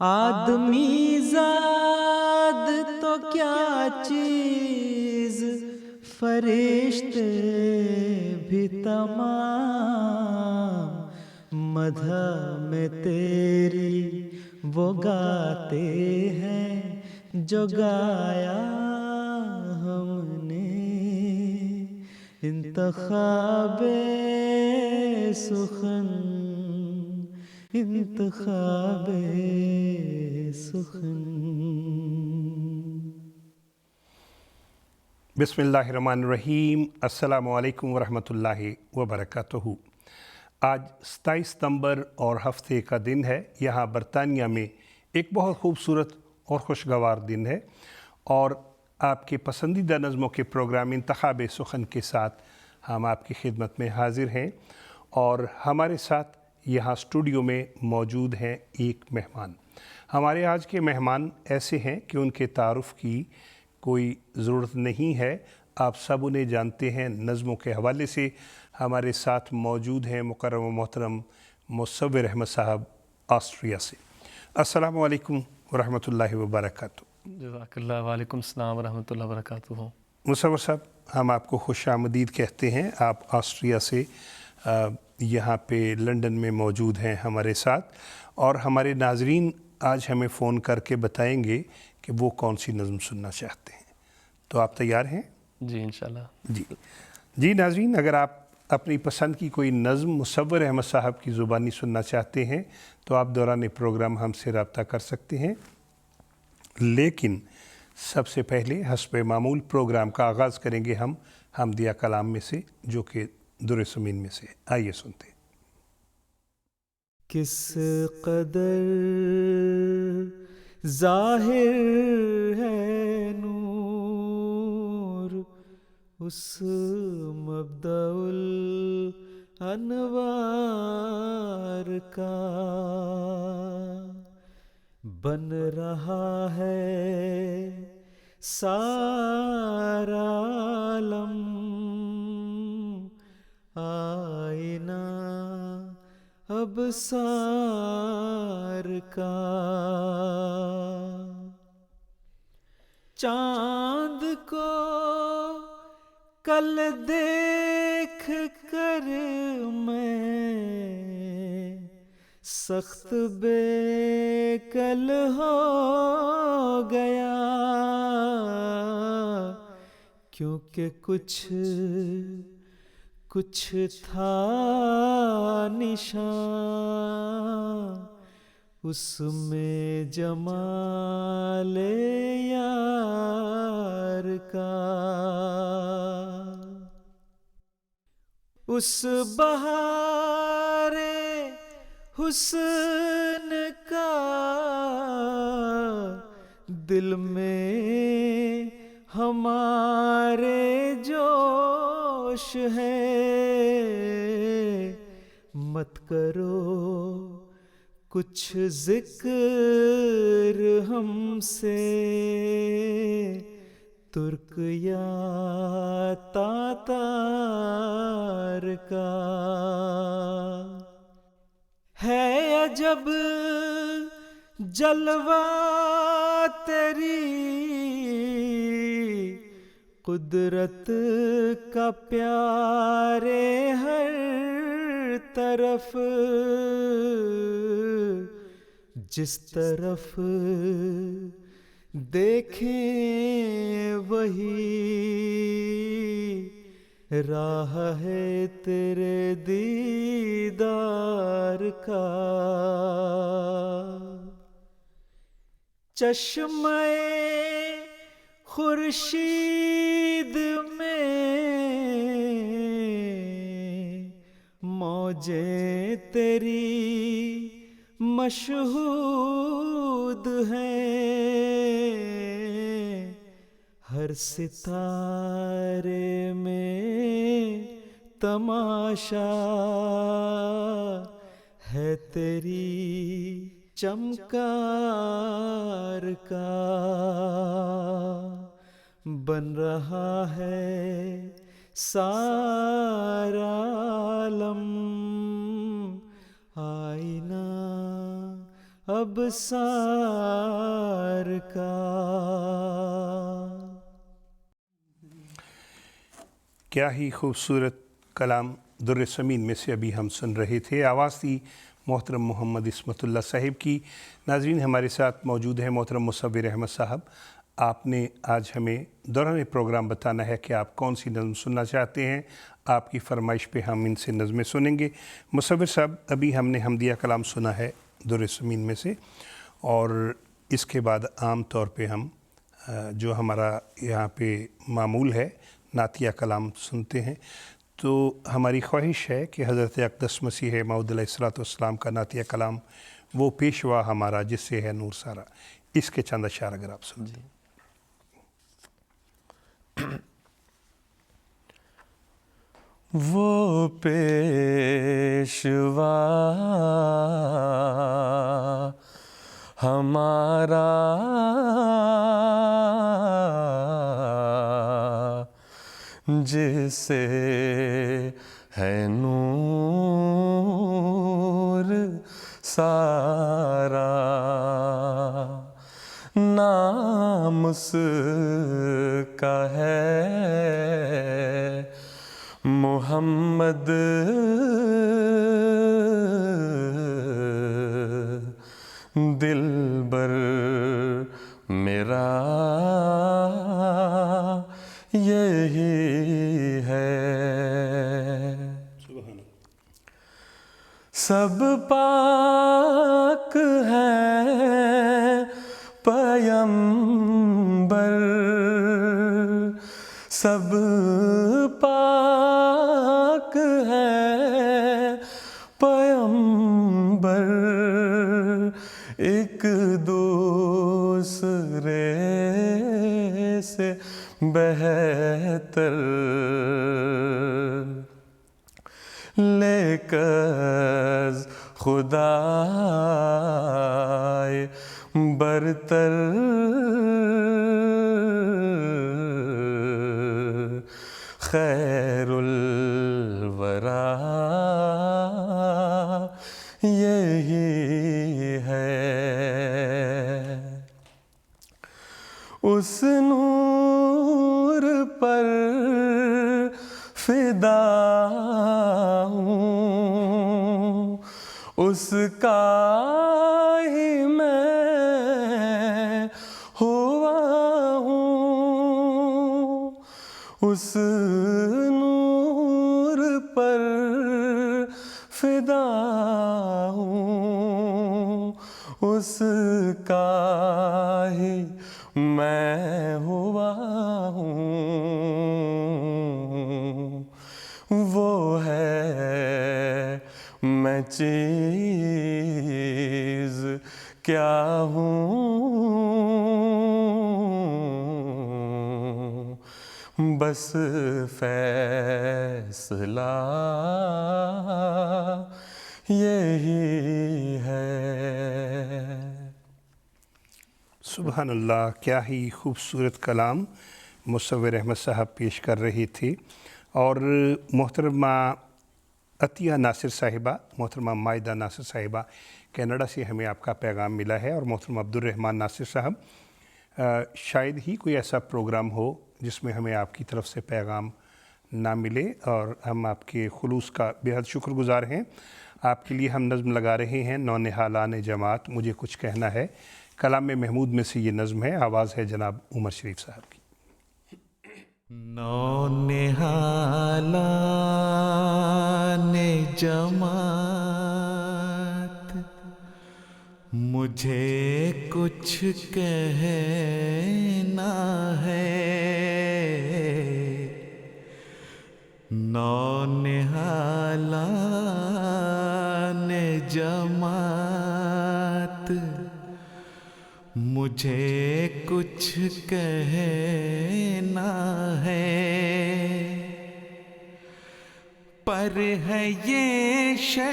آدمی زاد تو کیا چیز، فرشتے بھی تمام، مدح میں تیری وہ گاتے ہیں جو گایا ہم نے، انتخاب سخن، انتخاب سخن۔ بسم اللہ الرحمن الرحیم۔ السلام علیکم ورحمۃ اللہ وبرکاتہ۔ آج 27 ستمبر اور ہفتے کا دن ہے۔ یہاں برطانیہ میں ایک بہت خوبصورت اور خوشگوار دن ہے، اور آپ کے پسندیدہ نظموں کے پروگرام انتخاب سخن کے ساتھ ہم آپ کی خدمت میں حاضر ہیں، اور ہمارے ساتھ یہاں اسٹوڈیو میں موجود ہیں ایک مہمان۔ ہمارے آج کے مہمان ایسے ہیں کہ ان کے تعارف کی کوئی ضرورت نہیں ہے، آپ سب انہیں جانتے ہیں۔ نظموں کے حوالے سے ہمارے ساتھ موجود ہیں مکرم و محترم مصور احمد صاحب آسٹریا سے۔ السلام علیکم ورحمۃ اللہ وبرکاتہ۔ جزاک اللہ۔ وعلیکم السلام ورحمۃ اللہ وبرکاتہ۔ مصور صاحب، ہم آپ کو خوش آمدید کہتے ہیں۔ آپ آسٹریا سے یہاں پہ لنڈن میں موجود ہیں ہمارے ساتھ، اور ہمارے ناظرین آج ہمیں فون کر کے بتائیں گے کہ وہ کون سی نظم سننا چاہتے ہیں۔ تو آپ تیار ہیں؟ جی انشاءاللہ۔ جی ناظرین، اگر آپ اپنی پسند کی کوئی نظم مصور احمد صاحب کی زبانی سننا چاہتے ہیں تو آپ دوران پروگرام ہم سے رابطہ کر سکتے ہیں، لیکن سب سے پہلے حسب معمول پروگرام کا آغاز کریں گے ہم حمدیہ کلام میں سے، جو کہ در سمین میں سے۔ آئیے سنتے ہیں۔ کس قدر ظاہر ہے نور اس مبدأ الانوار کا، بن رہا ہے سارا عالم آئینہ ابصار کا، چاند کو کل دیکھ کر میں سخت بے کل ہو گیا، کیونکہ کچھ تھا نشان اس میں جمال یار کا، اس بہار حسن کا دل میں ہمارے جوش ہے، مت کرو کچھ ذکر ہم سے ترک یا تاتار کا، ہے عجب جلوہ تیری قدرت کا پیارے ہر طرف، جس طرف دیکھیں وہی راہ ہے تیرے دیدار کا، چشمہ خورشید میں موجیں تیری مشہود ہیں، ہر ستارے میں تماشا ہے تیری چمکار کا، بن رہا ہے سارا عالم آئینہ ابصار کا. کیا ہی خوبصورت کلام در سمین میں سے ابھی ہم سن رہے تھے. آواز تھی محترم محمد عصمت اللہ صاحب کی. ناظرین ہمارے ساتھ موجود ہیں محترم مصور احمد صاحب. آپ نے آج ہمیں دوران پروگرام بتانا ہے کہ آپ کون سی نظم سننا چاہتے ہیں. آپ کی فرمائش پہ ہم ان سے نظمیں سنیں گے. مصور صاحب ابھی ہم نے حمدیہ کلام سنا ہے در سمین میں سے، اور اس کے بعد عام طور پہ ہم جو ہمارا یہاں پہ معمول ہے نعتیہ کلام سنتے ہیں. تو ہماری خواہش ہے کہ حضرت اقدس مسیح موعود علیہ السلام کا نعتیہ کلام وہ پیشوا ہمارا جس سے ہے نور سارا، اس کے چند اشعار اگر آپ سنتے ہیں. وہ پیشوا ہمارا جس سے ہے نور سارا، نام اس کا ہے محمد، دلبر میرا یہی ہے. سب پاک ہے پیمبر، سب پاک ہے پیمبر، ایک دوسرے سے بہتر، لیکن خدائے برتر، خیر الورا یہی ہے. اس نور پر فدا ہوں، اس کا ہی میں ہوا ہوں. اس نور پر فدا ہوں، اس کا ہی میں ہوا ہوں. وہ ہے میں چیز کیا ہوں، بس فیصلہ یہی ہے. سبحان اللہ، کیا ہی خوبصورت کلام مصور احمد صاحب پیش کر رہی تھی. اور محترمہ عطیہ ناصر صاحبہ، محترمہ مائدہ ناصر صاحبہ کینیڈا سے ہمیں آپ کا پیغام ملا ہے. اور محترم عبدالرحمن ناصر صاحب، شاید ہی کوئی ایسا پروگرام ہو جس میں ہمیں آپ کی طرف سے پیغام نہ ملے، اور ہم آپ کے خلوص کا بہت شکر گزار ہیں. آپ کے لیے ہم نظم لگا رہے ہیں نونہالان جماعت مجھے کچھ کہنا ہے. کلام محمود میں سے یہ نظم ہے، آواز ہے جناب عمر شریف صاحب کی. نونہالان جماعت مجھے کچھ کہنا ہے. نونہالان جماعت مجھے کچھ کہنا ہے، پر ہے یہ شرط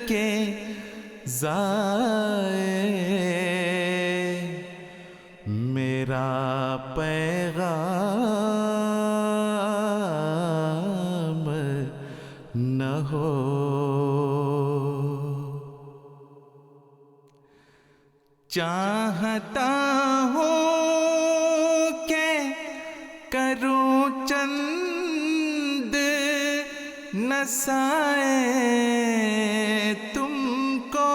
کے ضائع میرا پیغام نہ ہو. چاہتا ہوں کہ کروں چند نسائے تم کو،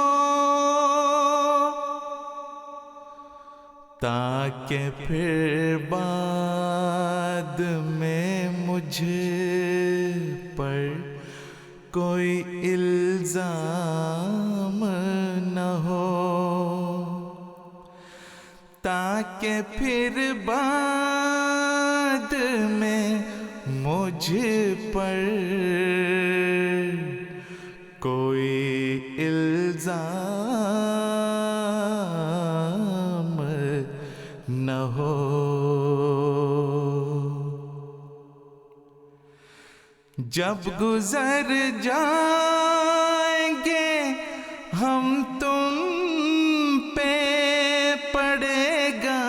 تاکہ پھر بعد میں مجھ پر کوئی الزام نہ ہو، تاکہ پھر بعد میں مجھ پر کوئی الزام نہ ہو۔ جب گزر جائیں گے ہم تم پہ پڑے گا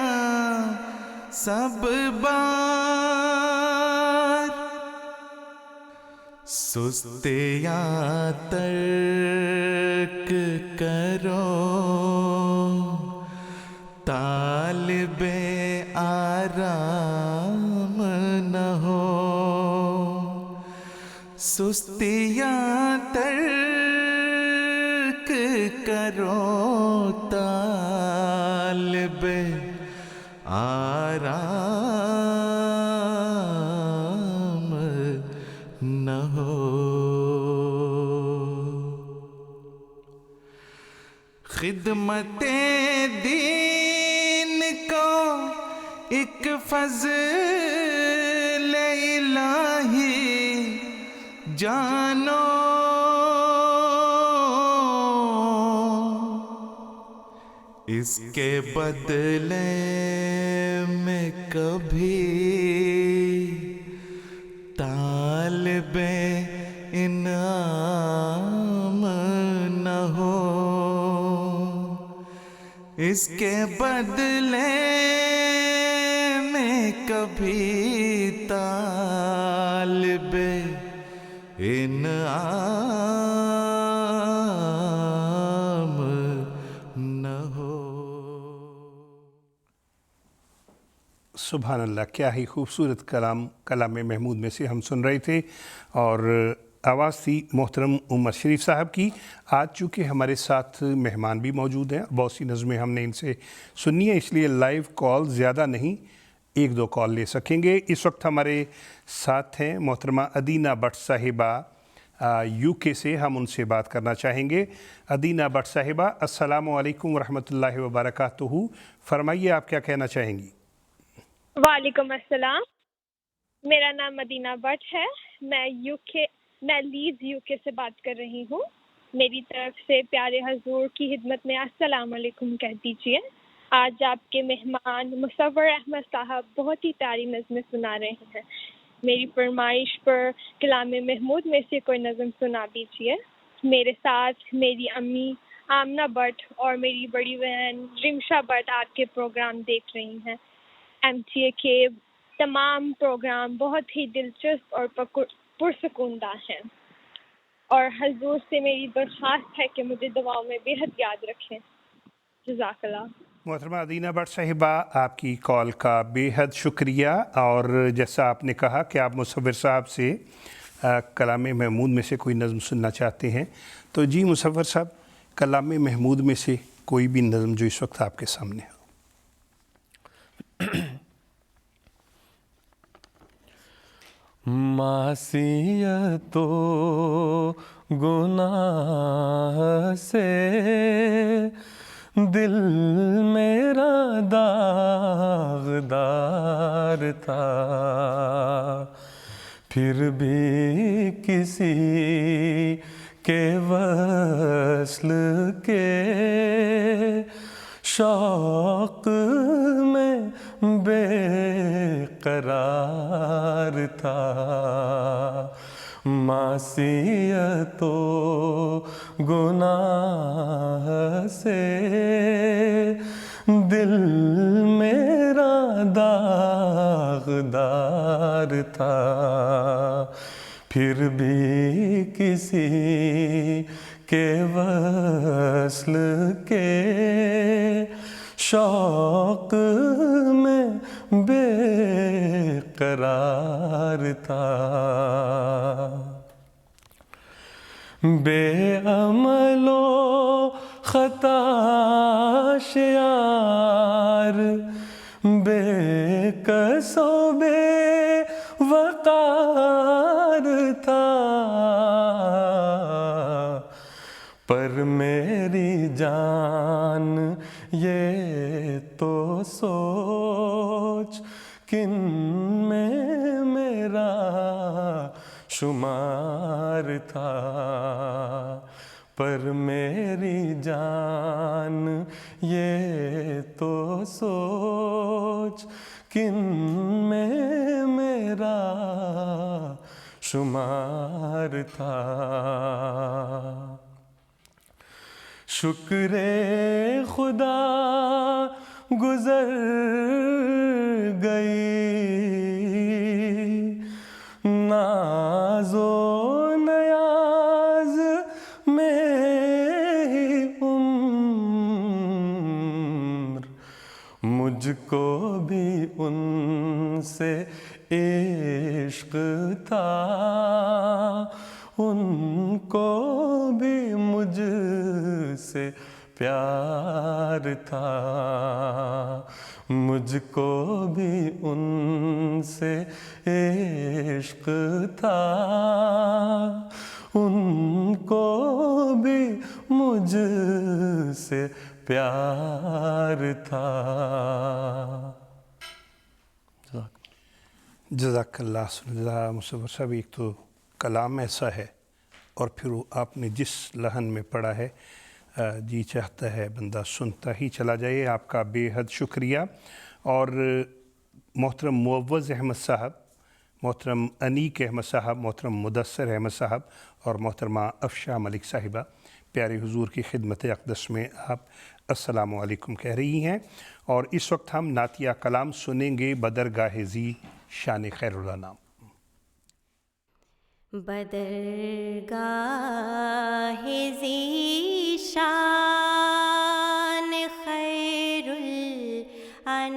سب بار، سستیاں ترک کرو طالب آرام نہ ہو، سستیاں ترک کرو طالب آرام نہ ہو۔ خدمت دین کو ایک فضل الہی جانو، اس کے بدلے میں کبھی طالب انعام نہ ہو، اس کے بدلے میں کبھی طالب انعام نہ ہو۔ سبحان اللہ، کیا ہی خوبصورت کلام محمود میں سے ہم سن رہے تھے، اور آواز تھی محترم عمر شریف صاحب کی۔ آج چونکہ ہمارے ساتھ مہمان بھی موجود ہیں، بہت سی نظمیں ہم نے ان سے سنی ہیں، اس لیے لائیو کال زیادہ نہیں، ایک دو کال لے سکیں گے۔ اس وقت ہمارے ساتھ ہیں محترمہ ادینہ بٹ صاحبہ یو کے سے، ہم ان سے بات کرنا چاہیں گے۔ ادینہ بٹ صاحبہ، السلام علیکم ورحمۃ اللہ وبرکاتہ، فرمائیے آپ کیا کہنا چاہیں گی؟ وعلیکم السلام، میرا نام ادینہ بٹ ہے، میں لیڈز یو کے سے بات کر رہی ہوں۔ میری طرف سے پیارے حضور کی خدمت میں السلام علیکم کہہ دیجیے۔ آج آپ کے مہمان مصور احمد صاحب بہت ہی پیاری نظمیں سنا رہے ہیں، میری فرمائش پر کلام محمود میں سے کوئی نظم سنا دیجیے۔ میرے ساتھ میری امی آمنہ بٹ اور میری بڑی بہن رمشا بٹ آپ کے پروگرام دیکھ رہی ہیں۔ MTA کے تمام پروگرام بہت ہی دلچسپ اور پرسکوندہ ہیں، اور حضور سے میری درخواست ہے کہ مجھے دعاؤں میں بے حد یاد رکھیں۔ جزاک اللہ۔ محترمہ ادینہ بٹ صاحبہ، آپ کی کال کا بے حد شکریہ، اور جیسا آپ نے کہا کہ آپ مصور صاحب سے کلام محمود میں سے کوئی نظم سننا چاہتے ہیں، تو جی مصور صاحب، کلام محمود میں سے کوئی بھی نظم جو اس وقت آپ کے سامنے ہو۔ معصیت و گناہ سے دل میرا داغدار تھا، پھر بھی کسی کے وصل کے شوق میں بے قرار تھا۔ معصیت و گناہ سے دل میرا داغدار تھا، پھر بھی کسی کے وصل کے شوق میں بے قرار تھا، بے عمل و خطا شیار، بے کس و بے وقار تھا، پر میری جان یہ تو سوچ کن میں میرا شمار تھا، پر میری جان یہ تو سوچ کن میں میرا شمار تھا۔ شکر خدا گزر گئی ناز و نیاز میں عمر، مجھ کو بھی ان سے عشق تھا، ان کو بھی مجھ سے پیار تھا، مجھ کو بھی ان سے عشق تھا، ان کو بھی مجھ سے پیار تھا۔ جزاک اللہ جزاک مصور صاحب، ایک تو کلام ایسا ہے اور پھر وہ آپ نے جس لحن میں پڑھا ہے جی چاہتا ہے بندہ سنتا ہی چلا جائے۔ آپ کا بے حد شکریہ۔ اور محترم معوض احمد صاحب، محترم انیک احمد صاحب، محترم مدثر احمد صاحب اور محترمہ افشا ملک صاحبہ، پیارے حضور کی خدمت اقدس میں آپ السلام علیکم کہہ رہی ہیں۔ اور اس وقت ہم نعتیہ کلام سنیں گے بدرگاہ زی شان خیر الانام۔ بدرگاہ ذی شان خیر الانام،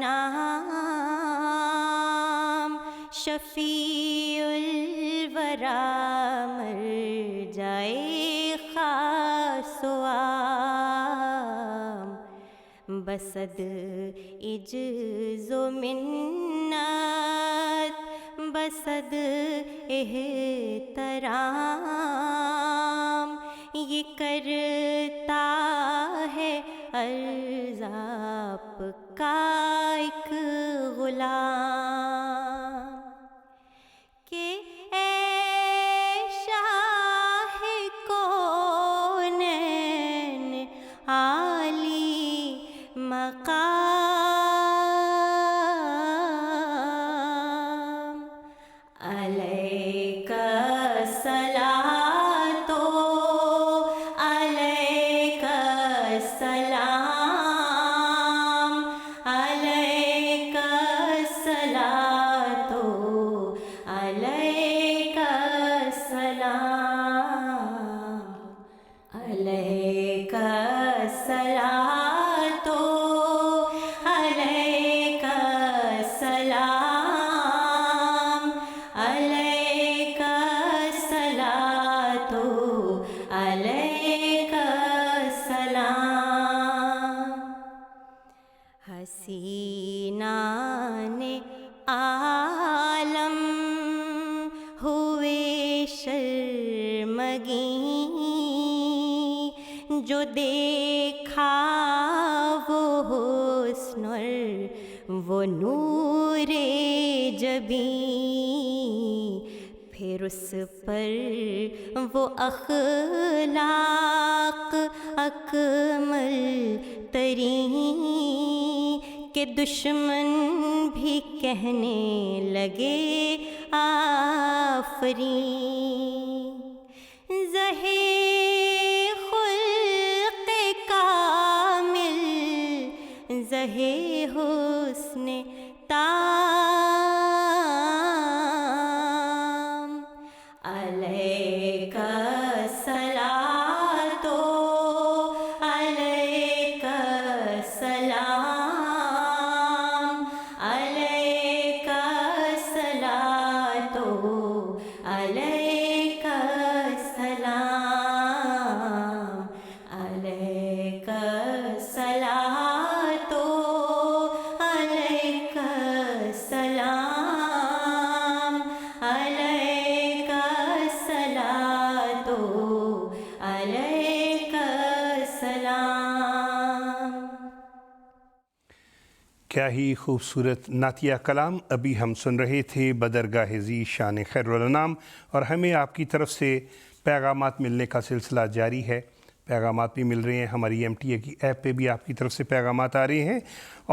شفیع الورا مرجائے خاص و عام، بصد عجز و منت بصد احترام، یہ کرتا ہے عرض آپ کا ایک غلام، کہ اے شاہ کونین عالی مقام، علیک الصلاۃ علیک السلام، علیک الصلاۃ علیک السلام، علیک الصلاۃ علیک السلام، علیک الصلاۃ علیک السلام۔ حسینان عالم ہوئے شرمگیں، جو دیکھا وہ حسن اور وہ نور جبیں، پھر اس پر وہ اخلاق اکمل ترین، کہ دشمن بھی کہنے لگے آفرین، زہے خلق کامل زہے حسن تام، علیک الصلاۃ علیک السلام، کیا ہی خوبصورت نعتیہ کلام ابھی ہم سن رہے تھے بدرگاہ ذی شان خیرالانام، اور ہمیں آپ کی طرف سے پیغامات ملنے کا سلسلہ جاری ہے۔ پیغامات بھی مل رہے ہیں، ہماری MTA کی ایپ پہ بھی آپ کی طرف سے پیغامات آ رہے ہیں،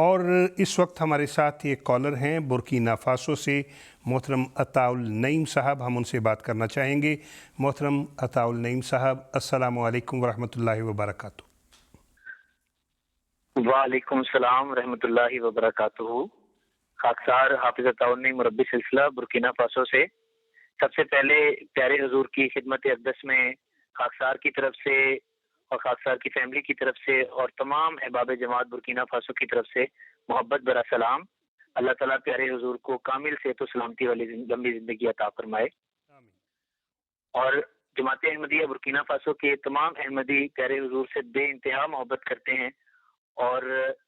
اور اس وقت ہمارے ساتھ ایک کالر ہیں برکینا فاسو سے، محترم عطاء النعیم صاحب، ہم ان سے بات کرنا چاہیں گے۔ محترم عطاء النعیم صاحب، السلام علیکم ورحمۃ اللہ وبرکاتہ۔ وعلیکم السلام ورحمۃ اللہ وبرکاتہ۔ خاکسار حافظ عطاء النعیم مربی سلسلہ برکینا فاسو سے، سب سے پہلے پیارے حضور کی خدمت اقدس میں خاکسار کی طرف سے اور خاکسار کی فیملی کی طرف سے اور تمام احباب جماعت برکینا فاسو کی طرف سے محبت برا سلام۔ اللہ تعالیٰ پیارے حضور کو کامل صحت و سلامتی والی لمبی زندگی عطا فرمائے، اور جماعت احمدیہ برکینا فاسو کے تمام احمدی پیارے حضور سے بے انتہا محبت کرتے ہیں، اور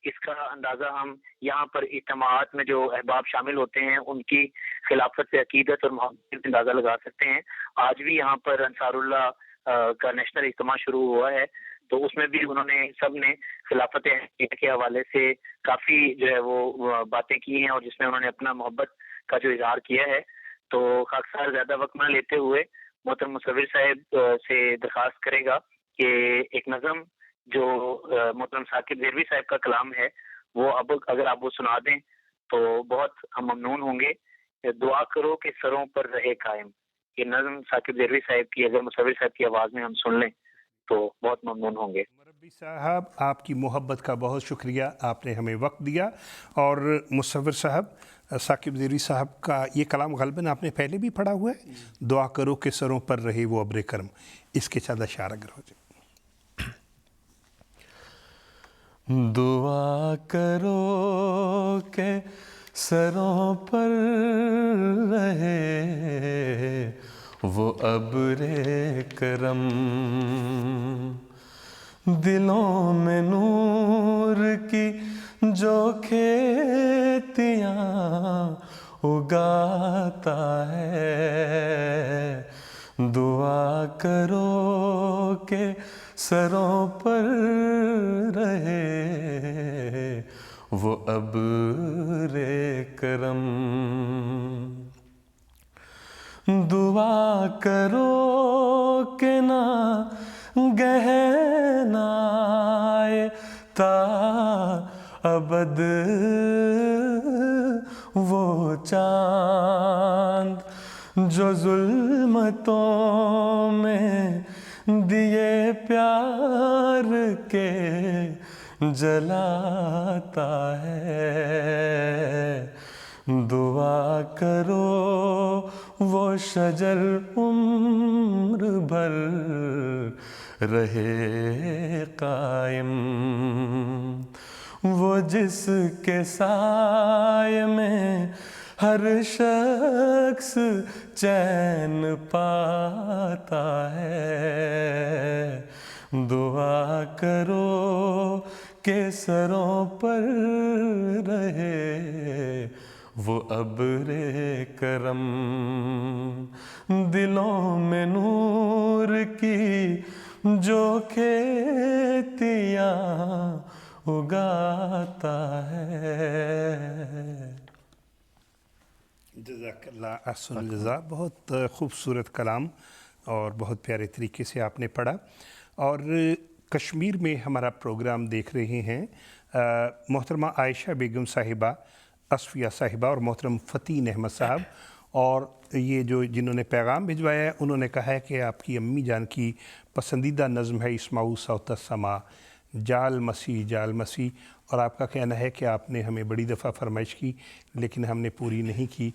اس کا اندازہ ہم یہاں پر اجتماعات میں جو احباب شامل ہوتے ہیں ان کی خلافت سے عقیدت اور محبت کا اندازہ لگا سکتے ہیں۔ آج بھی یہاں پر انصار اللہ کا نیشنل اجتماع شروع ہوا ہے، تو اس میں بھی انہوں نے سب نے خلافت کے حوالے سے کافی جو ہے وہ باتیں کی ہیں، اور جس میں انہوں نے اپنا محبت کا جو اظہار کیا ہے۔ تو خاکسار زیادہ وقت نہ لیتے ہوئے محترم مصور صاحب سے درخواست کرے گا کہ ایک نظم جو محترم ثاقب ذیروی صاحب کا کلام ہے وہ اب اگر آپ وہ سنا دیں تو بہت ہم ممنون ہوں گے۔ دعا کرو کہ سروں پر رہے قائم، یہ نظم ثاقب ذیروی صاحب کی اگر مصور صاحب کی آواز میں ہم سن لیں تو بہت ممنون ہوں گے۔ مربی صاحب، آپ کی محبت کا بہت شکریہ، آپ نے ہمیں وقت دیا۔ اور مصور صاحب، ثاقب ذیروی صاحب کا یہ کلام غالباً آپ نے پہلے بھی پڑھا ہوا ہے، دعا کرو کہ سروں پر رہے وہ ابر کرم، اس کے چند اشعار اگر ہو جائے۔ دعا کرو کہ سروں پر رہے وہ ابر کرم، دلوں میں نور کی جو کھیتیاں اگاتا ہے، دعا کرو کہ سروں پر رہے وہ ابر کرم، دعا کرو کہ نہ گہنا تا ابد وہ چاند جو ظلمتوں میں دیے پیار کے جلاتا ہے، دعا کرو وہ شجر عمر بھر رہے قائم، وہ جس کے سائے میں ہر شخص چین پاتا ہے، دعا کرو کہ سروں پر رہے وہ ابر کرم، دلوں میں نور کی جو کھیتیاں اگاتا ہے۔ جزاک اللہ احسن الجزا، بہت خوبصورت کلام اور بہت پیارے طریقے سے آپ نے پڑھا۔ اور کشمیر میں ہمارا پروگرام دیکھ رہے ہیں محترمہ عائشہ بیگم صاحبہ، اصفیہ صاحبہ اور محترم فتین احمد صاحب، اور یہ جو جنہوں نے پیغام بھجوایا ہے انہوں نے کہا ہے کہ آپ کی امی جان کی پسندیدہ نظم ہے اسمعوا صوت السماء، جال مسیح جال مسیح، اور آپ کا کہنا ہے کہ آپ نے ہمیں بڑی دفعہ فرمائش کی لیکن ہم نے پوری نہیں کی،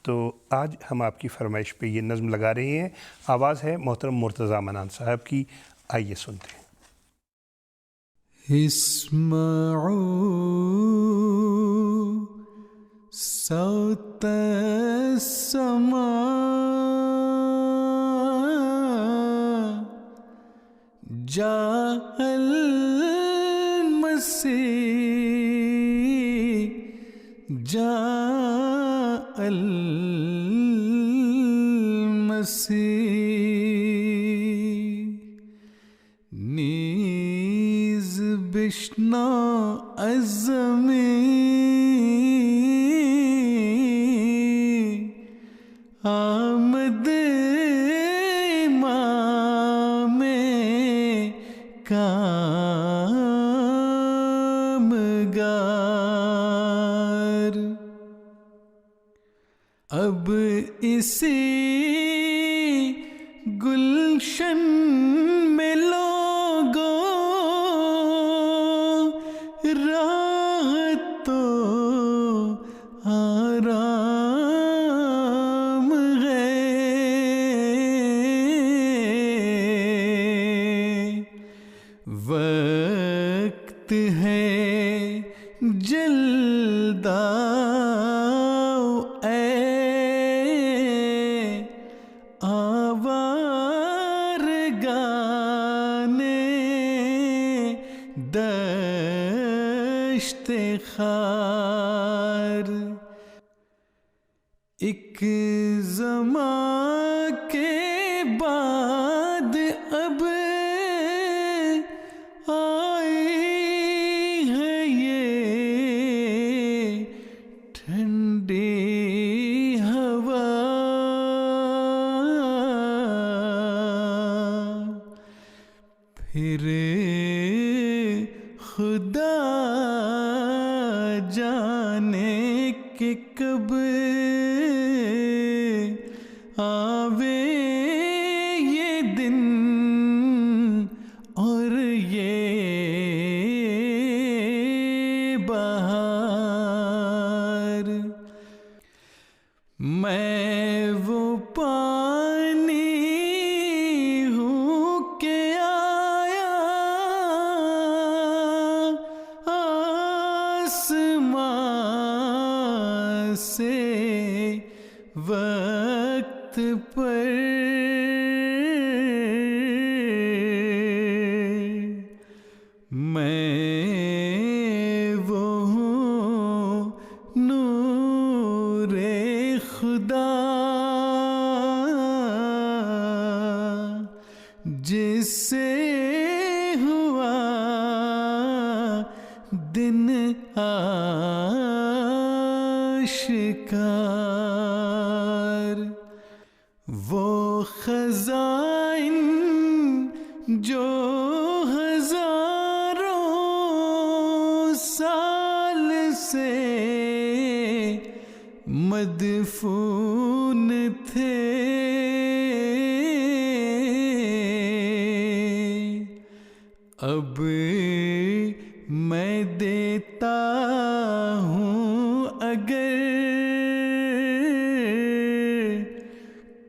تو آج ہم آپ کی فرمائش پہ یہ نظم لگا رہے ہیں۔ آواز ہے محترم مرتضیٰ منان صاحب کی، آئیے سنتے ہیں۔ اسمعوا صوت السماء جاء المسيح جاء المسيح نیز بشنو عزمی آمد امام کامگار اب اسی گلشن میں لوگوں راہ تو آرام ہے وقت ہے جلد آؤ اے آوارگانے دشت خار ایک زمان کے بعد اب آئی ہے یہ ٹھنڈی ہوا پھر خدا جانے کہ کب آوے یہ دن اور یہ بہار میں وہ پانی ہوں کہ آیا آسمان سے وقت پر میں وہ ہوں نور خدا جس سے ہوا دن آشکار وہ خزائن جو ہزاروں سال سے مدفون تھے اب میں دیتا ہوں اگر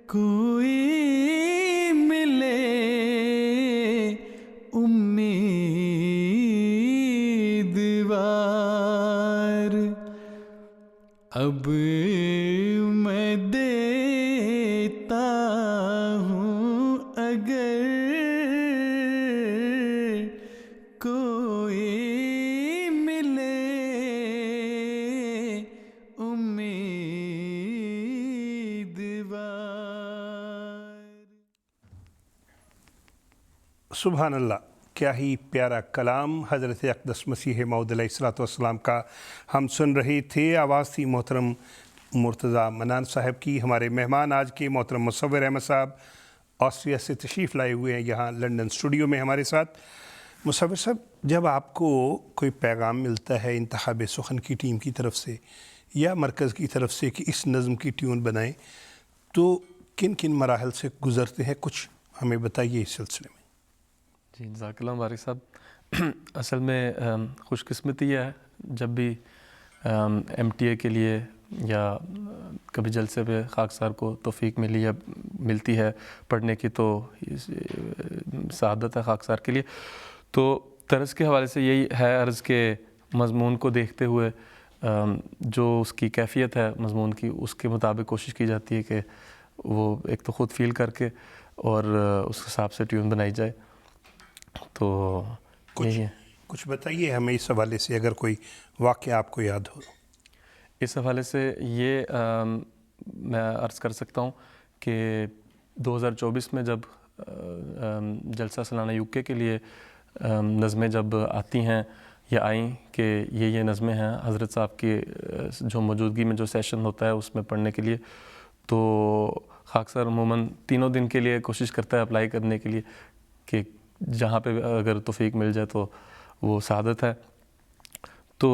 کوئی ملے امیدوار اب میں دیتا ہوں اگر کوئی ملے امیدوار. سبحان اللہ، کیا ہی پیارا کلام حضرت اقدس مسیح موعود علیہ الصلوۃ والسلام کا ہم سن رہے تھے. آواز تھی محترم مرتضیٰ منان صاحب کی. ہمارے مہمان آج کے محترم مصور احمد صاحب آسٹریا سے تشریف لائے ہوئے ہیں یہاں لنڈن اسٹوڈیو میں ہمارے ساتھ. مصور صاحب، جب آپ کو کوئی پیغام ملتا ہے انتخاب سخن کی ٹیم کی طرف سے یا مرکز کی طرف سے کہ اس نظم کی ٹیون بنائیں، تو کن کن مراحل سے گزرتے ہیں؟ کچھ ہمیں بتائیے اس سلسلے میں. جی جزاک اللہ مبارک صاحب. اصل میں خوش قسمتی ہے جب بھی ایم ٹی اے کے لیے یا کبھی جلسے پہ خاکسار کو توفیق ملتی ہے پڑھنے کی، تو سعادت ہے خاکسار کے لیے. تو طرز کے حوالے سے یہی ہے عرض کے مضمون کو دیکھتے ہوئے جو اس کی کیفیت ہے مضمون کی، اس کے مطابق کوشش کی جاتی ہے کہ وہ ایک تو خود فیل کر کے اور اس حساب سے ٹیون بنائی جائے. تو یہی ہے. کچھ بتائیے ہمیں اس حوالے سے، اگر کوئی واقعہ آپ کو یاد ہو. اس حوالے سے یہ میں عرض کر سکتا ہوں کہ 2024 میں جب جلسہ سالانہ UK کے لیے نظمیں جب آتی ہیں یا آئیں کہ یہ نظمیں ہیں حضرت صاحب کے جو موجودگی میں جو سیشن ہوتا ہے اس میں پڑھنے کے لیے، تو خاک سر عموماً 3 دن کے لیے کوشش کرتا ہے اپلائی کرنے کے لیے کہ جہاں پہ اگر توفیق مل جائے تو وہ سعادت ہے۔ تو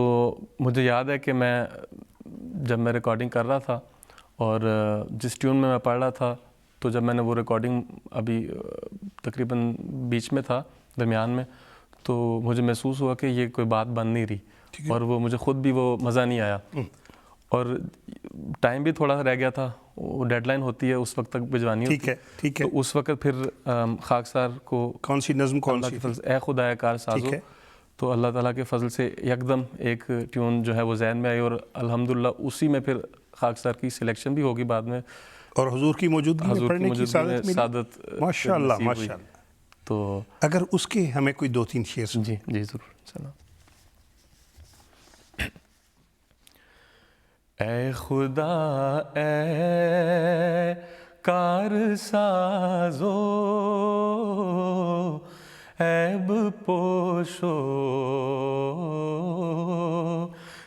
مجھے یاد ہے کہ جب میں ریکارڈنگ کر رہا تھا اور جس ٹیون میں پڑھ رہا تھا، تو جب میں نے وہ ریکارڈنگ ابھی تقریباً بیچ میں تھا، درمیان میں، تو مجھے محسوس ہوا کہ یہ کوئی بات بن نہیں رہی، اور وہ مجھے خود بھی وہ مزہ نہیں آیا، اور ٹائم بھی تھوڑا رہ گیا تھا، وہ ڈیڈ لائن ہوتی ہے اس وقت تک بھجوانی ہوتی ہے۔ ٹھیک ہے، تو اس وقت پھر خاک سار کو کون سی نظم اللہ کے فضل سے اے خدائے کار سازو، تو اللہ تعالیٰ کے فضل سے یکدم ایک ٹیون جو ہے وہ ذہن میں آئی، اور الحمدللہ اسی میں پھر خاک سار کی سلیکشن بھی ہوگی بعد میں، اور حضور کی موجودگی میں پڑھنے کی سعادت ماشاءاللہ ماشاءاللہ۔ تو اگر اس کے ہمیں کوئی 2-3 شعر سن۔ جی ضرور چلو۔ اے خدا اے کار سازو عیب پوشو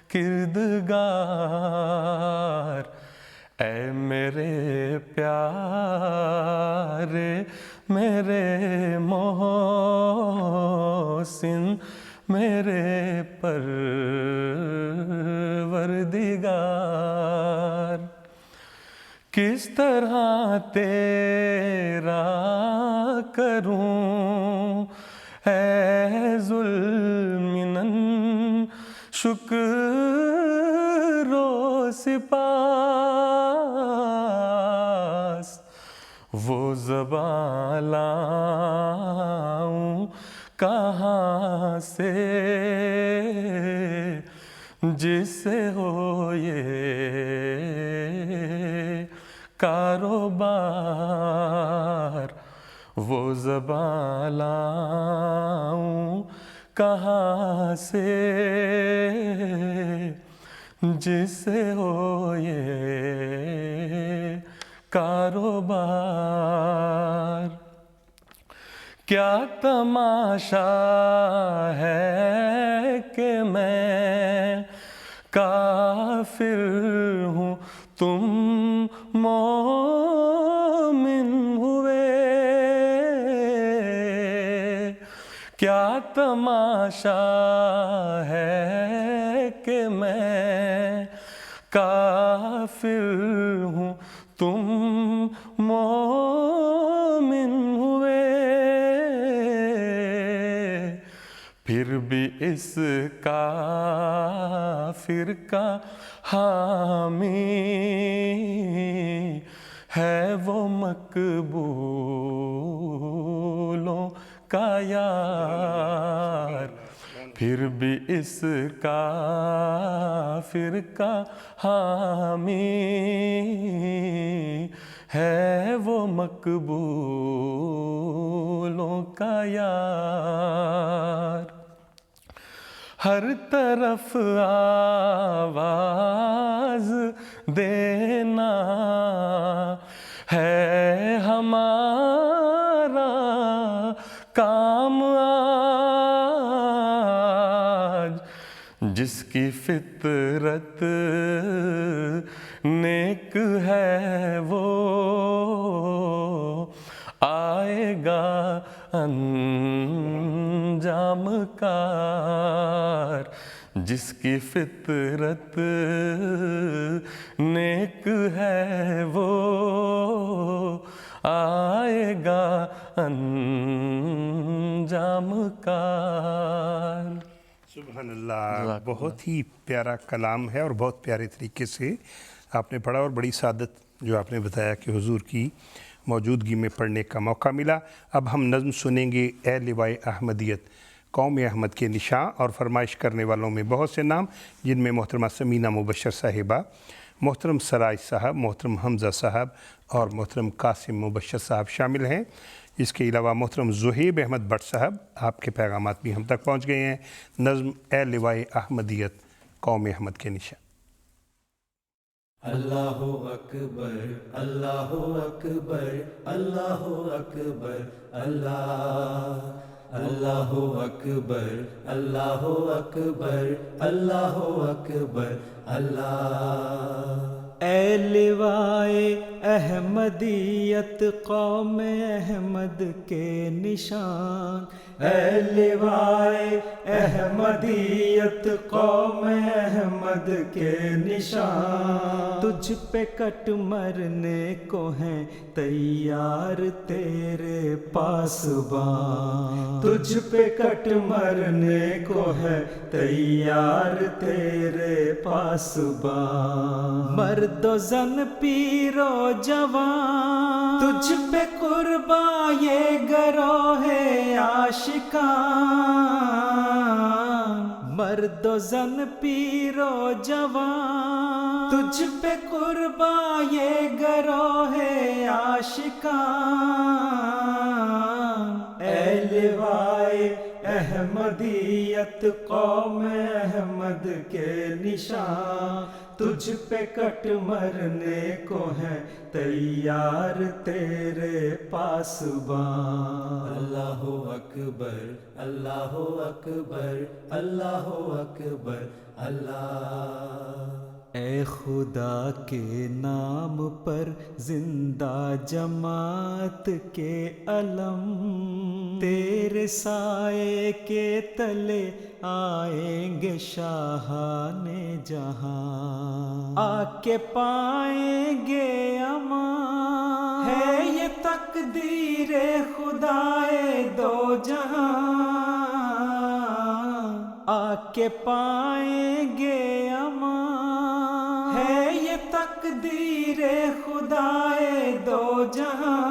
کردگار، اے میرے پیارے میرے محسن میرے پروردگار، کس طرح تیرا کروں اے ذوالمنن شکر و سپاس، وہ زبان لاؤں کہاں سے جس سے ہو یہ کاروبار، وہ زبان لاؤں کہاں سے جس سے ہو یہ کاروبار، کیا تماشا ہے کہ میں کافر ہوں تم مومن ہوئے، کیا تماشا ہے کہ میں کافر ہوں تم مومن ہوئے، پھر بھی اس کافر کا حامی ہے وہ مقبولوں کا یار، پھر بھی اس کافر کا حامی ہے وہ مقبولوں کا یار، ہر طرف آواز دینا ہے ہمارا کام آج، جس کی فطرت نیک ہے وہ آئے گا انجام کار، جس کی فطرت نیک ہے وہ آئے گا انجام کار۔ سبحان اللہ، بہت ہی پیارا کلام ہے اور بہت پیارے طریقے سے آپ نے پڑھا، اور بڑی سعادت جو آپ نے بتایا کہ حضور کی موجودگی میں پڑھنے کا موقع ملا۔ اب ہم نظم سنیں گے اے لوائے احمدیت، قوم احمد کے نشاں، اور فرمائش کرنے والوں میں بہت سے نام، جن میں محترمہ سمینہ مبشر صاحبہ، محترم سراج صاحب، محترم حمزہ صاحب اور محترم قاسم مبشر صاحب شامل ہیں۔ اس کے علاوہ محترم زہیب احمد بٹ صاحب، آپ کے پیغامات بھی ہم تک پہنچ گئے ہیں۔ نظم اے لوائے احمدیت، قوم احمد کے نشاں۔ اللہ اکبر اللہ اکبر اللہ اکبر اللہ اللہ اکبر اللہ اکبر اللہ اکبر اللہ. اے لوائے احمدیت قوم احمد کے نشان، اے لوائے احمدیت قوم احمد کے نشان، تجھ پہ کٹ مرنے کو ہیں تیار تیرے پاسبان، تجھ پہ کٹ مرنے کو ہے تیار تیرے پاسبان. مرد و زن پیر و جوان تجھ پہ قربان یہ گروہ عاشقان، مرد و زن پیر و جوان تجھ پہ قربان یہ گروہ عاشقان. اے لوائے احمدیت قوم احمد کے نشان، تجھ پہ کٹ مرنے کو ہے تیار تیرے پاسبان. اللہ اکبر اللہ اکبر اللہ اکبر اللہ. اے خدا کے نام پر زندہ جماعت کے علم، تیرے سائے کے تلے آئیں گے شاہان جہاں، آ کے پائیں گے امان، ہے یہ تقدیر خدائے دو جہاں، آ کے پائیں گے امان، ہے یہ تقدیر خدائے دو جہاں.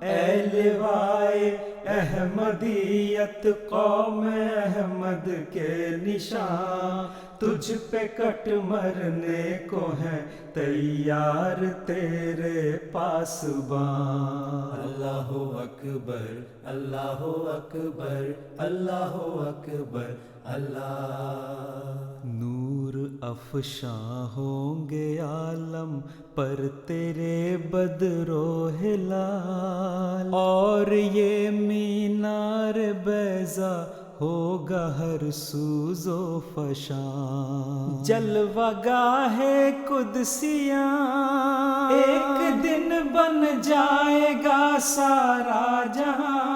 اے لوائے احمدیت قوم احمد کے نشان، تجھ پہ کٹ مرنے کو ہے تیار تیرے پاسبان. اللہ اکبر اللہ اکبر اللہ اکبر اللہ. نور افشاں ہوں گے عالم پر تیرے بدر و ہلال، اور یہ مینار بیضا ہوگا ہر سوز و فشان. جلوہ گاہ قدسیاں ایک دن بن جائے گا سارا جہاں،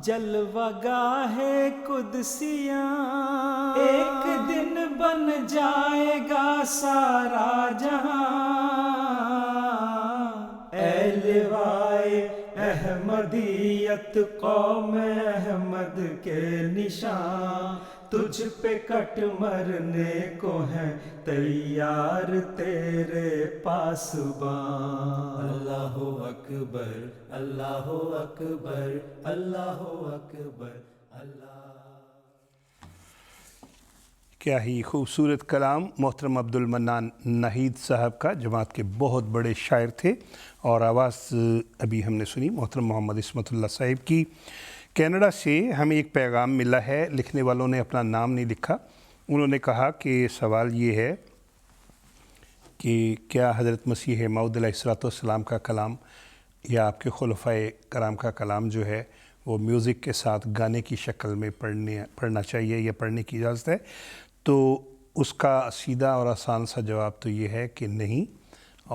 جلوہ گاہ قدسیاں ایک دن بن جائے گا سارا جہاں. اے لوائے احمدیت قوم احمد کے نشان، تجھ پہ کٹ مرنے کو ہے تیار تیرے پاسبان. اللہ اکبر اللہ اکبر اللہ اکبر اللہ. کیا ہی خوبصورت کلام محترم عبد المنان ناہید صاحب کا، جماعت کے بہت بڑے شاعر تھے. اور آواز ابھی ہم نے سنی محترم محمد عصمت اللہ صاحب کی. کینیڈا سے ہمیں ایک پیغام ملا ہے، لکھنے والوں نے اپنا نام نہیں لکھا. انہوں نے کہا کہ سوال یہ ہے کہ کیا حضرت مسیح موعود علیہ السلام کا کلام یا آپ کے خلفائے کرام کا کلام جو ہے وہ میوزک کے ساتھ گانے کی شکل میں پڑھنا چاہیے یا پڑھنے کی اجازت ہے؟ تو اس کا سیدھا اور آسان سا جواب تو یہ ہے کہ نہیں.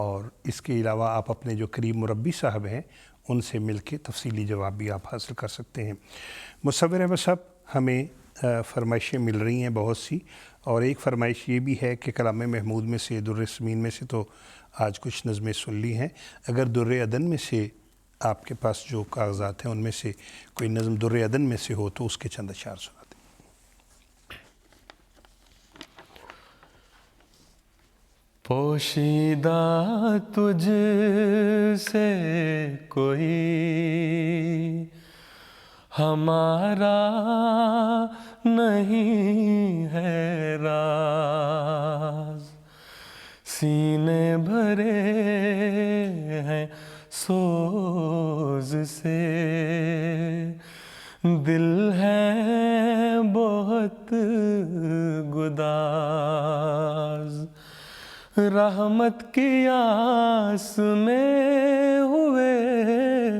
اور اس کے علاوہ آپ اپنے جو قریب مربی صاحب ہیں ان سے مل کے تفصیلی جواب بھی آپ حاصل کر سکتے ہیں. مصور احمد صاحب، ہمیں فرمائشیں مل رہی ہیں بہت سی، اور ایک فرمائش یہ بھی ہے کہ کلام محمود میں سے، در سمین میں سے تو آج کچھ نظمیں سن لی ہیں. اگر در عدن میں سے آپ کے پاس جو کاغذات ہیں ان میں سے کوئی نظم در عدن میں سے ہو تو اس کے چند اشعار سنا دیں. پوشیدہ تجھ سے کوئی ہمارا نہیں ہے راز، سینے بھرے ہیں سوز سے، دل ہے بہت گداز، رحمت کی آس میں ہوئے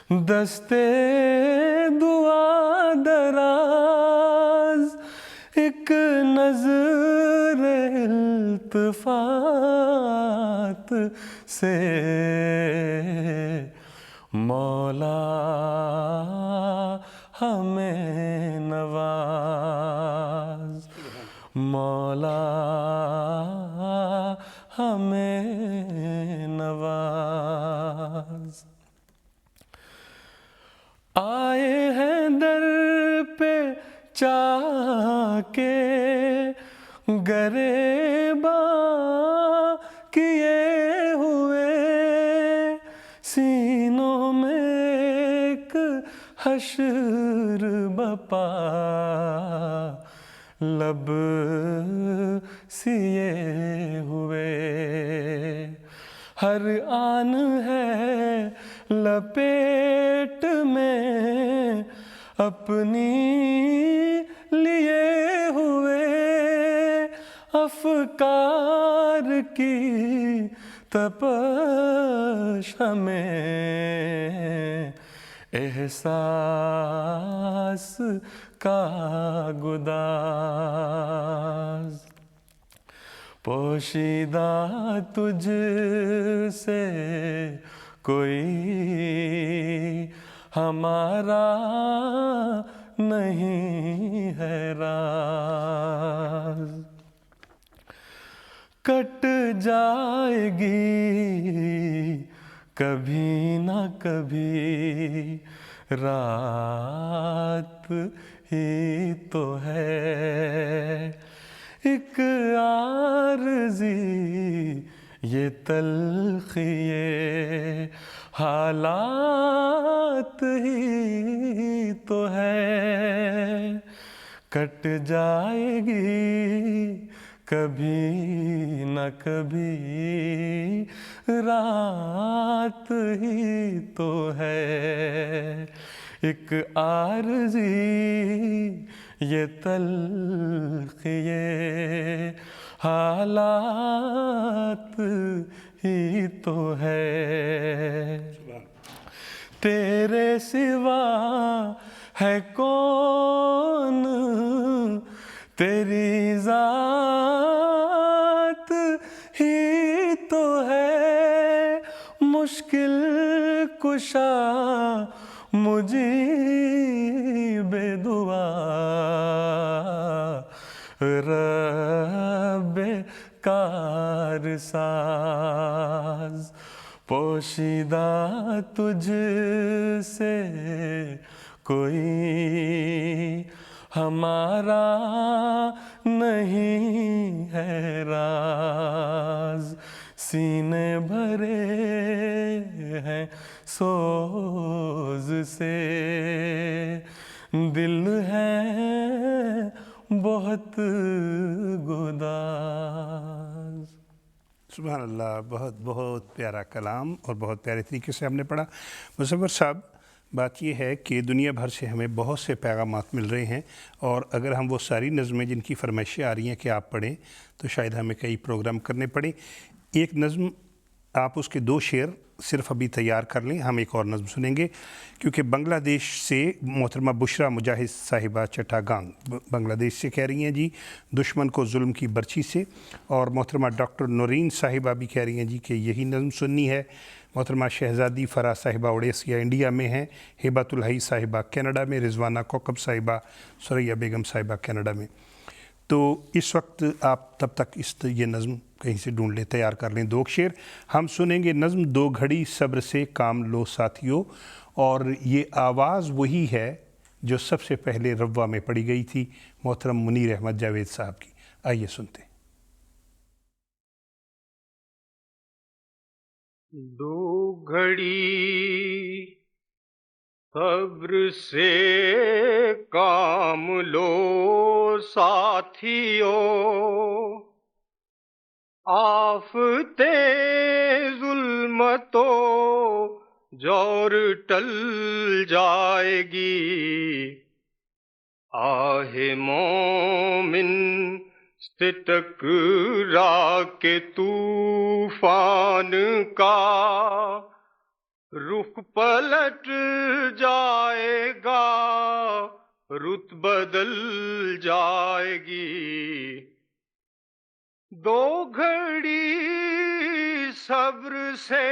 دستے دعا دراز، ایک نظر التفات سے مولا ہمیں نواز، مولا ہمیں نواز۔ آئے ہیں در پہ چاہ کے گریباں کیے ہوئے، سینوں میں ایک حشر بپا لب سیے ہوئے، ہر آن ہے لپیٹ میں اپنی لیے ہوئے، افکار کی تپش ہمیں احساس کا گداز، پوشیدہ تجھ سے کوئی ہمارا نہیں ہے راز، کٹ جائے گی کبھی نہ کبھی رات ہی تو ہے، ایک عارضی یہ تلخی حالات ہی تو ہے، کٹ جائے گی کبھی نہ کبھی رات ہی تو ہے، ایک عارضی یہ تلخی حالات ہی تو ہے، تیرے سوا ہے کون، تیری ذات ہی تو ہے، مشکل کشا مجیب دعا رب کارساز، پوشیدہ تجھ سے کوئی ہمارا نہیں ہے راز، سینے بھرے ہیں سوز سے، دل ہے بہت گداز۔ سبحان اللہ، بہت بہت پیارا کلام اور بہت پیارے طریقے سے ہم نے پڑھا۔ مصور صاحب، بات یہ ہے کہ دنیا بھر سے ہمیں بہت سے پیغامات مل رہے ہیں، اور اگر ہم وہ ساری نظمیں جن کی فرمائشیں آ رہی ہیں کہ آپ پڑھیں تو شاید ہمیں کئی پروگرام کرنے پڑیں۔ ایک نظم آپ اس کے 2 شعر صرف ابھی تیار کر لیں، ہم ایک اور نظم سنیں گے، کیونکہ بنگلہ دیش سے محترمہ بشرا مجاہد صاحبہ چٹاگانگ بنگلہ دیش سے کہہ رہی ہیں جی دشمن کو ظلم کی برچی سے، اور محترمہ ڈاکٹر نورین صاحبہ بھی کہہ رہی ہیں جی کہ یہی نظم سننی ہے۔ محترمہ شہزادی فرا صاحبہ اڑیسیا انڈیا میں ہیں، ہبت الحی صاحبہ کینیڈا میں، رضوانہ کوکب صاحبہ، سریا بیگم صاحبہ کینیڈا میں۔ تو اس وقت آپ تب تک یہ نظم کہیں سے ڈھونڈ لیں، تیار کر لیں 2 شعر۔ ہم سنیں گے نظم 2 گھڑی صبر سے کام لو ساتھیو، اور یہ آواز وہی ہے جو سب سے پہلے روا میں پڑھی گئی تھی محترم منیر احمد جاوید صاحب کی۔ آئیے سنتے ہیں۔ 2 گھڑی صبر سے کام لو ساتھیو، آفت ظلمت و جور ٹل جائے گی، آہ مومن سے ٹکرا کے طوفان کا رخ پلٹ جائے گا، رت بدل جائے گی. دو گھڑی صبر سے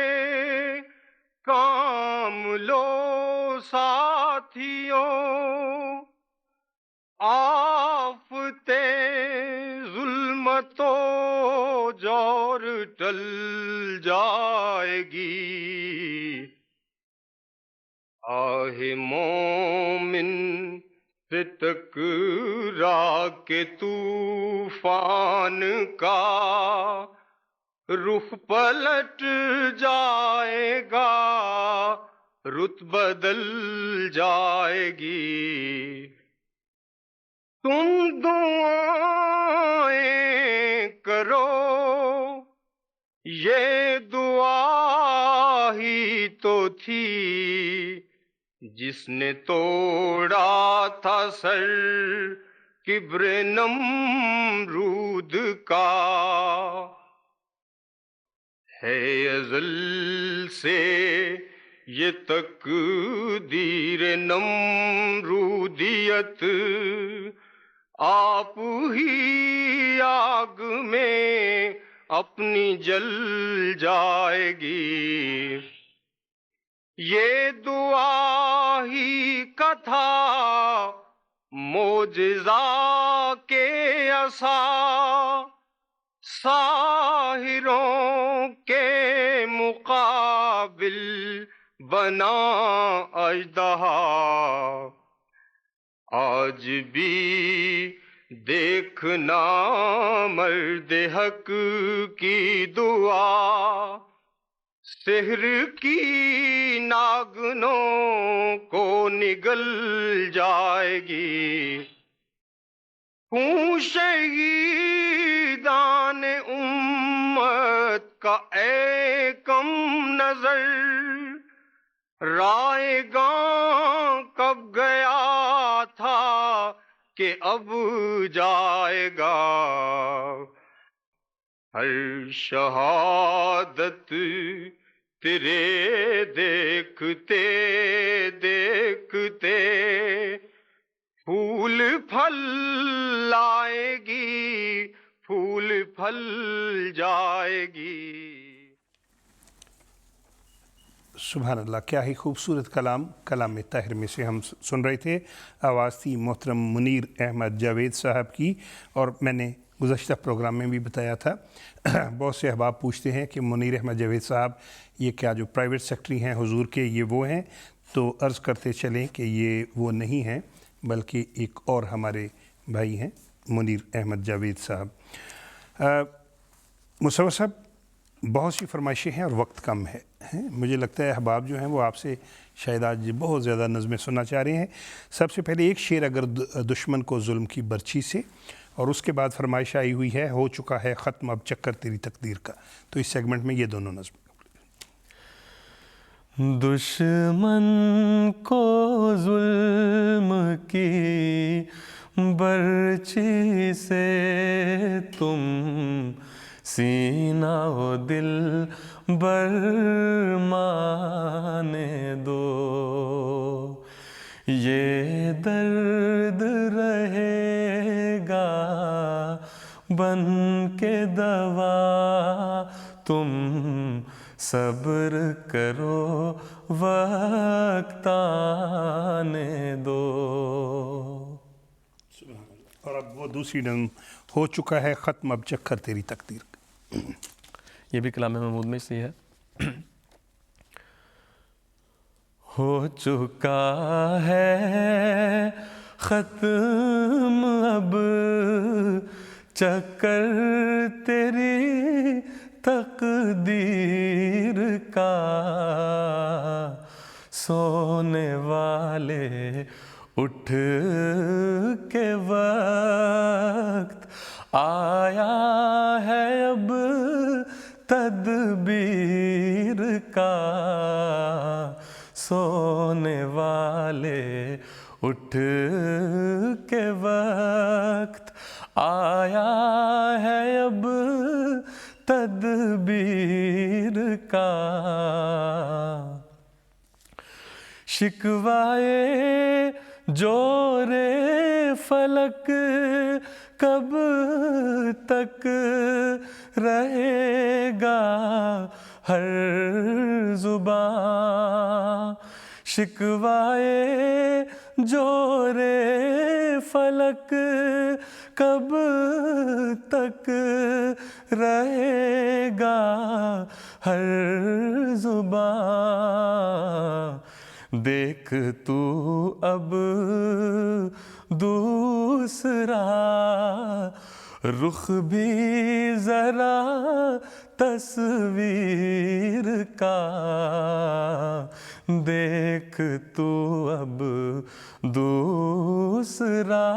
کام لو ساتھیوں، آفتے ظلمت و جور ٹل جائے گی. آہ مومن سے ٹکرا کے طوفان کا، رخ پلٹ جائے گا، رت بدل جائے گی. تم دعائیں کرو، یہ دعا ہی تو تھی جس نے توڑا تھا سر کبر نمرود کا. ہے ازل سے یہ تقدیر نمرودیت، آپ ہی آگ میں اپنی جل جائے گی. یہ دعا ہی کا تھا معجزہ کے عصا، ساحروں کے مقابل بنا اژدہا. آج بھی دیکھنا مرد حق کی دعا، سحر کی ناگنوں کو نگل جائے گی. خون شہیدان امت کا اے کم نظر، رائے گاں کب گیا تھا کہ اب جائے گا. ہر شہادت تیرے دیکھتے دیکھتے پھول پھل لائے گی، پھول پھل جائے گی. سبحان اللہ، کیا ہی خوبصورت کلام طاہر میں سے ہم سن رہے تھے. آواز تھی محترم منیر احمد جاوید صاحب کی. اور میں نے گزشتہ پروگرام میں بھی بتایا تھا، بہت سے احباب پوچھتے ہیں کہ منیر احمد جاوید صاحب یہ کیا جو پرائیویٹ سیکرٹری ہیں حضور کے یہ وہ ہیں؟ تو عرض کرتے چلیں کہ یہ وہ نہیں ہیں، بلکہ ایک اور ہمارے بھائی ہیں منیر احمد جاوید صاحب. مصور صاحب، بہت سی فرمائشیں ہیں اور وقت کم ہے. مجھے لگتا ہے احباب جو ہیں وہ آپ سے شاید آج بہت زیادہ نظمیں سننا چاہ رہے ہیں. سب سے پہلے ایک شعر اگر دشمن کو ظلم کی برچھی سے، اور اس کے بعد فرمائش آئی ہوئی ہے ہو چکا ہے ختم اب چکر تیری تقدیر کا. تو اس سیگمنٹ میں یہ دونوں نظمیں. دشمن کو ظلم کی برچھی سے تم سینہ و دل برمانے دو، یہ درد رہے گا بن کے دوا، تم صبر کرو وقت آنے دو. اور اب وہ دوسری نظم ہو چکا ہے ختم اب چکر تیری تقدیر کا. یہ بھی کلام محمود میں سے ہے. ہو چکا ہے ختم اب چکر تیری تقدیر کا، سونے والے اٹھ کے وقت آیا ہے اب تدبیر کا، سونے والے اٹھ کے وقت آیا ہے اب تدبیر کا. شکوائے جور فلک کب تک رہے گا ہر زباں، شکوائے جور فلک کب تک رہے گا ہر زباں، دیکھ تو اب دوسرا رخ بھی ذرا تصویر کا، دیکھ تو اب دوسرا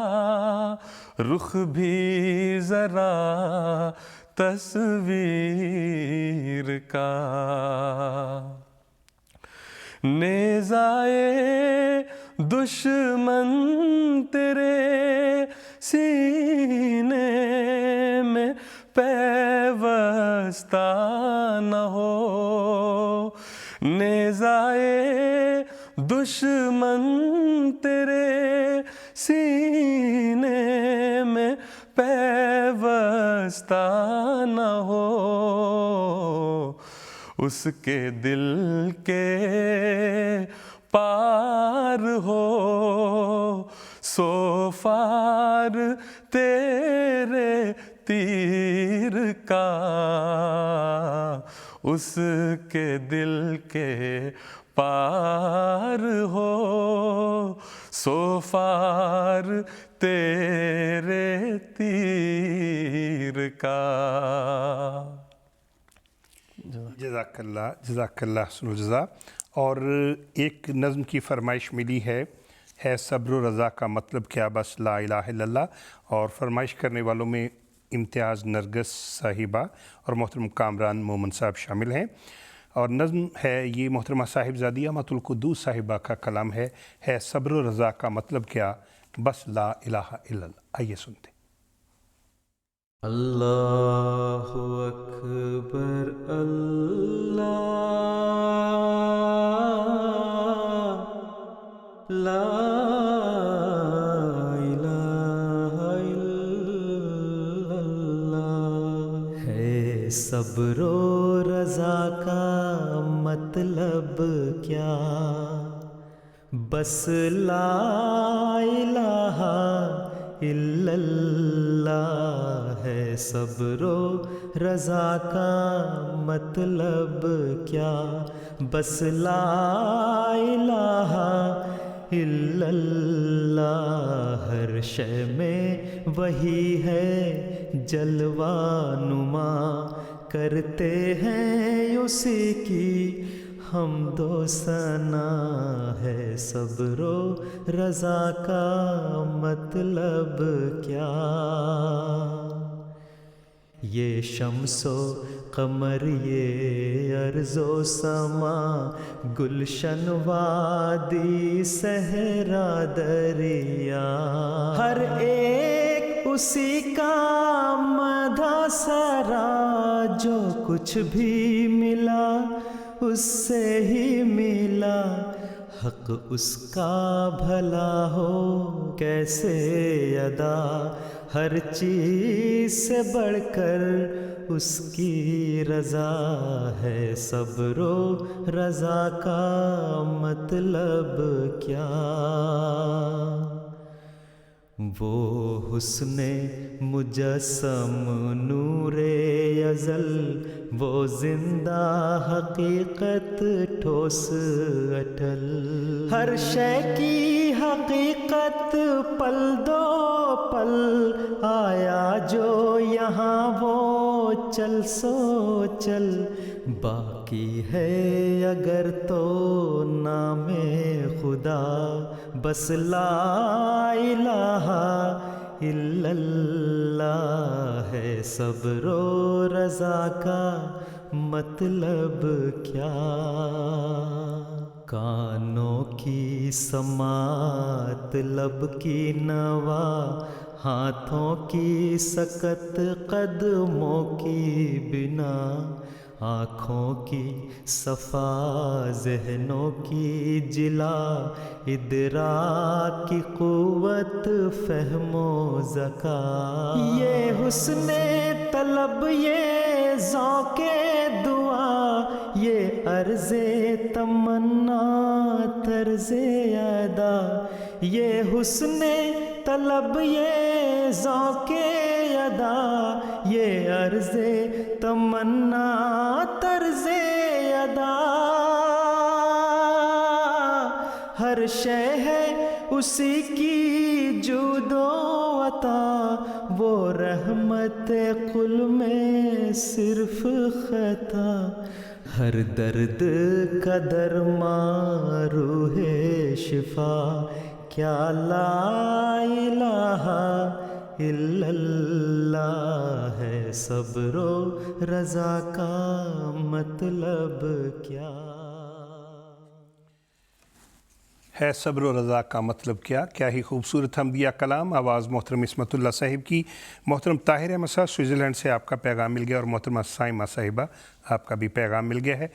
رخ بھی ذرا تصویر کا، نیزائے دشمن تیرے سینے میں پیوستہ نہ ہو، نیزائے دشمن تیرے سینے میں پیوستہ نہ ہو، اس کے دل کے پار ہو سو فار تیرے تیر کا، اس کے دل کے پار ہو سو فار تیرے تیر کا۔ جزاک اللہ حسن الجزا۔ اور ایک نظم کی فرمائش ملی ہے صبر و رضا کا مطلب کیا بس لا الہ الا اللہ، اور فرمائش کرنے والوں میں امتیاز نرگس صاحبہ اور محترم کامران مومن صاحب شامل ہیں، اور نظم ہے یہ محترمہ صاحبزادی امۃ القدوس صاحبہ کا کلام ہے صبر و رضا کا مطلب کیا بس لا الہ الا اللہ۔ آئیے سنتے ہیں۔ اللہ اکبر اللہ لا الہ الا اللہ، ہے صبر و رضا کا مطلب کیا بس لا الہ الا اللہ، ہے صبر و رضا کا مطلب کیا بس لا الہ الا اللہ، ہر شے میں وہی ہے جلوہ نما، کرتے ہیں اسی کی حمد و ثنا، ہے صبر و رضا کا مطلب کیا، یہ شمس و قمر یہ ارض و سما، گلشن وادی صحرا دریا، ہر ایک اسی کا مدح سرا، جو کچھ بھی ملا اس سے ہی ملا، حق اس کا بھلا ہو کیسے ادا، ہر چیز سے بڑھ کر اس کی رضا، ہے صبر و رضا کا مطلب کیا، وہ حسن مجسم نور ازل، وہ زندہ حقیقت ٹھوس اٹل، ہر شے کی حقیقت پل دو پل، آیا جو یہاں وہ چل سو چل، باقی ہے اگر تو نام خدا بس لا الہ الا اللہ، ہے صبر و رضا کا مطلب کیا، کانوں کی سماعت لب کی نوا، ہاتھوں کی سکت قدموں کی بنا، آنکھوں کی صفا ذہنوں کی جلا ادراک کی قوت فہم و ذکا یہ حسن طلب یہ ذوق دعا یہ عرض تمنا طرز ادا یہ حسن طلب یہ ذوق ادا یہ عرض تمنا طرز ادا ہر شے ہے اسی کی جود و عطا وہ رحمت قل میں صرف خطا ہر درد کا درمان روح شفا کیا لا الہ الا اللہ ہے صبر و رضا کا مطلب کیا ہے صبر و رضا کا مطلب کیا ہی خوبصورت حمدیہ کلام آواز محترم عصمت اللہ صاحب کی. محترم طاہر احمد صاحب سوئٹزرلینڈ سے آپ کا پیغام مل گیا اور محترمہ سائمہ صاحبہ آپ کا بھی پیغام مل گیا ہے.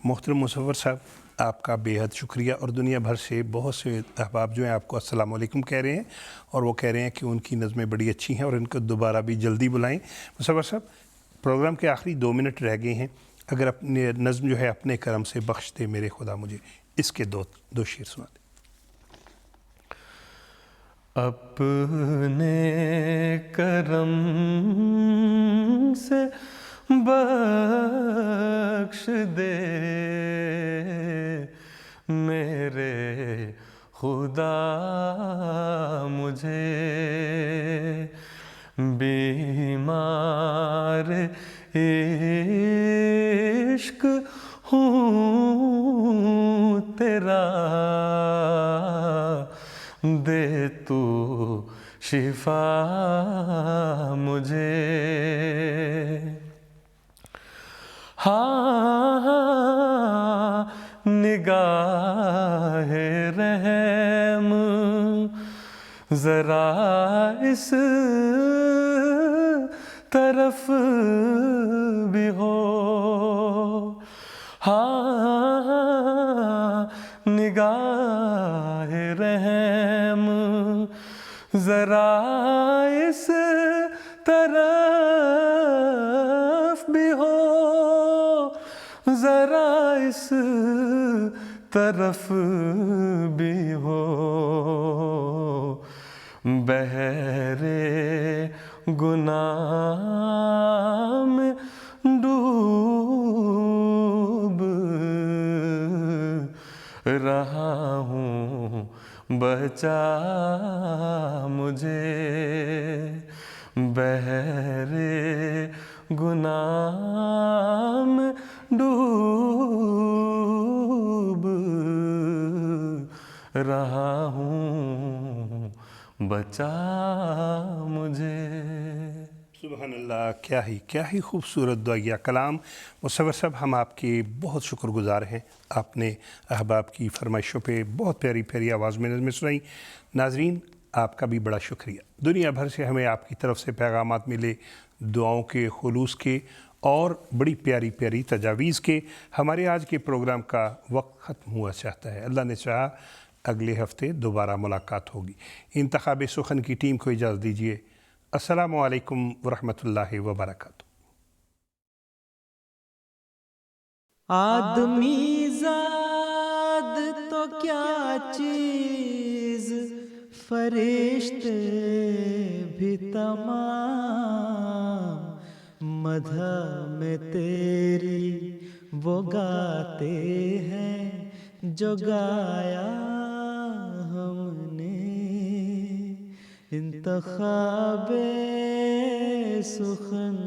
محترم مصور صاحب آپ کا بے حد شکریہ اور دنیا بھر سے بہت سے احباب جو ہیں آپ کو السلام علیکم کہہ رہے ہیں اور وہ کہہ رہے ہیں کہ ان کی نظمیں بڑی اچھی ہیں اور ان کو دوبارہ بھی جلدی بلائیں. مصور صاحب پروگرام کے آخری 2 منٹ رہ گئے ہیں, اگر اپنے نظم جو ہے اپنے کرم سے بخش دے میرے خدا مجھے اس کے دو شعر سنا دیں. اپنے کرم سے بخش دے میرے خدا مجھے بیمار عشق ہوں تیرا دے تو شفا مجھے. ہاں نگاہ رحم ذرا اس طرف بھی ہو. ہاں نگاہ رحم ذرا اس طرف بھی ہو, ذرا اس طرف بھی ہو. بحر گناہ میں ڈوب رہا ہوں بچا مجھے. بحر گناہ میں ڈوب رہا ہوں بچا مجھے. سبحان اللہ, کیا ہی خوبصورت دعائیہ کلام. مصور صاحب ہم آپ کے بہت شکر گزار ہیں, آپ نے احباب کی فرمائشوں پہ بہت پیاری پیاری آواز میں نظمیں سنائی. ناظرین آپ کا بھی بڑا شکریہ. دنیا بھر سے ہمیں آپ کی طرف سے پیغامات ملے دعاؤں کے, خلوص کے اور بڑی پیاری پیاری تجاویز کے. ہمارے آج کے پروگرام کا وقت ختم ہوا چاہتا ہے. اللہ نے چاہا اگلے ہفتے دوبارہ ملاقات ہوگی. انتخاب سخن کی ٹیم کو اجازت دیجیے. السلام علیکم ورحمۃ اللہ وبرکاتہ. آدمی زاد تو کیا چیز فرشتے بھی تمام مدح میں تیری وہ گاتے ہیں جو گایا ہم نے. انتخاب سخن